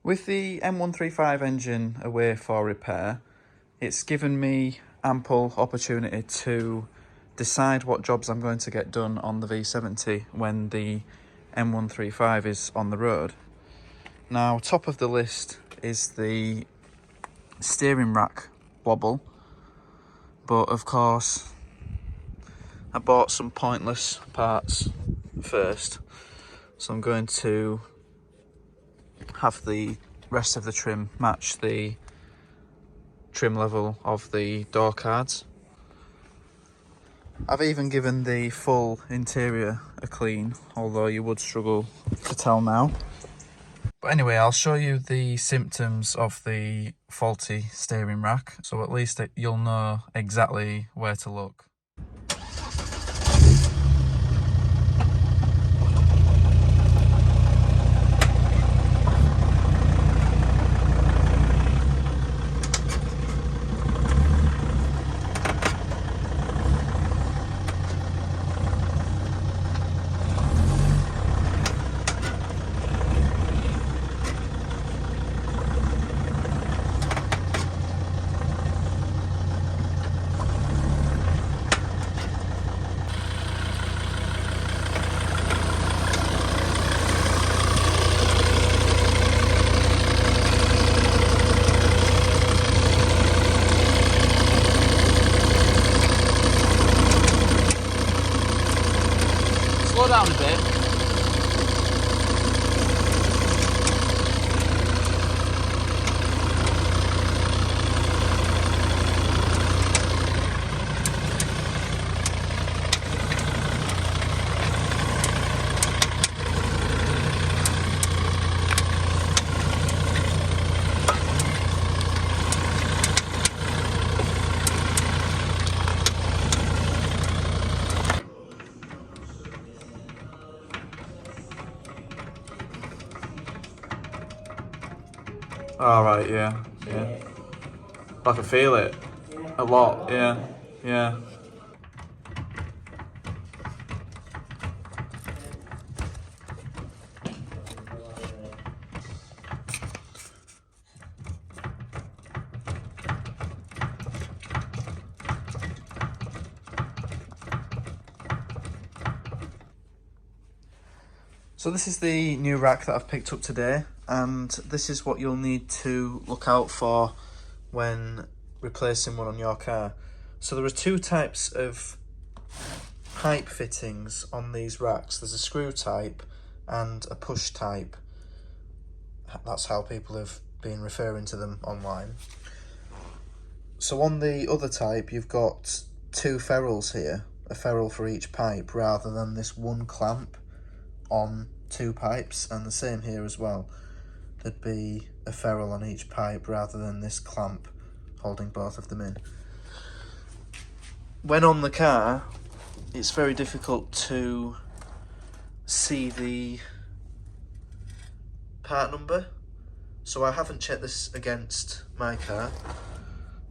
With the M135 engine away for repair, it's given me ample opportunity to decide what jobs I'm going to get done on the V70 when the M135 is on the road. Now, top of the list is the steering rack wobble, but of course I bought some pointless parts first, so I'm going to have the rest of the trim match the trim level of the door cards. I've even given the full interior a clean, although you would struggle to tell now. But anyway, I'll show you the symptoms of the faulty steering rack, so at least you'll know exactly where to look. Slow down a bit. Alright, yeah. I can feel it a lot, yeah. So this is the new rack that I've picked up today, and this is what you'll need to look out for when replacing one on your car. So there are two types of pipe fittings on these racks. There's a screw type and a push type. That's how people have been referring to them online. So on the other type, you've got two ferrules here, a ferrule for each pipe, rather than this one clamp on two pipes, and the same here as well. There'd be a ferrule on each pipe rather than this clamp holding both of them in. When on the car, it's very difficult to see the part number, so I haven't checked this against my car,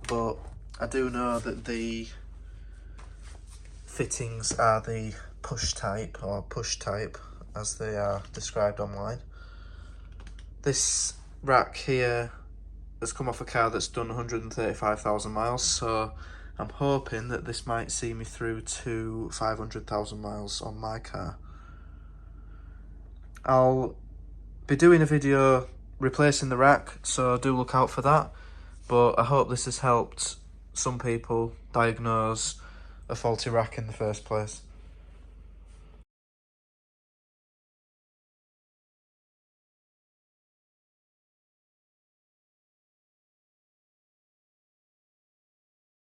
but I do know that the fittings are the push type, or push type as they are described online. This rack here has come off a car that's done 135,000 miles, so I'm hoping that this might see me through to 500,000 miles on my car. I'll be doing a video replacing the rack, so do look out for that, but I hope this has helped some people diagnose a faulty rack in the first place.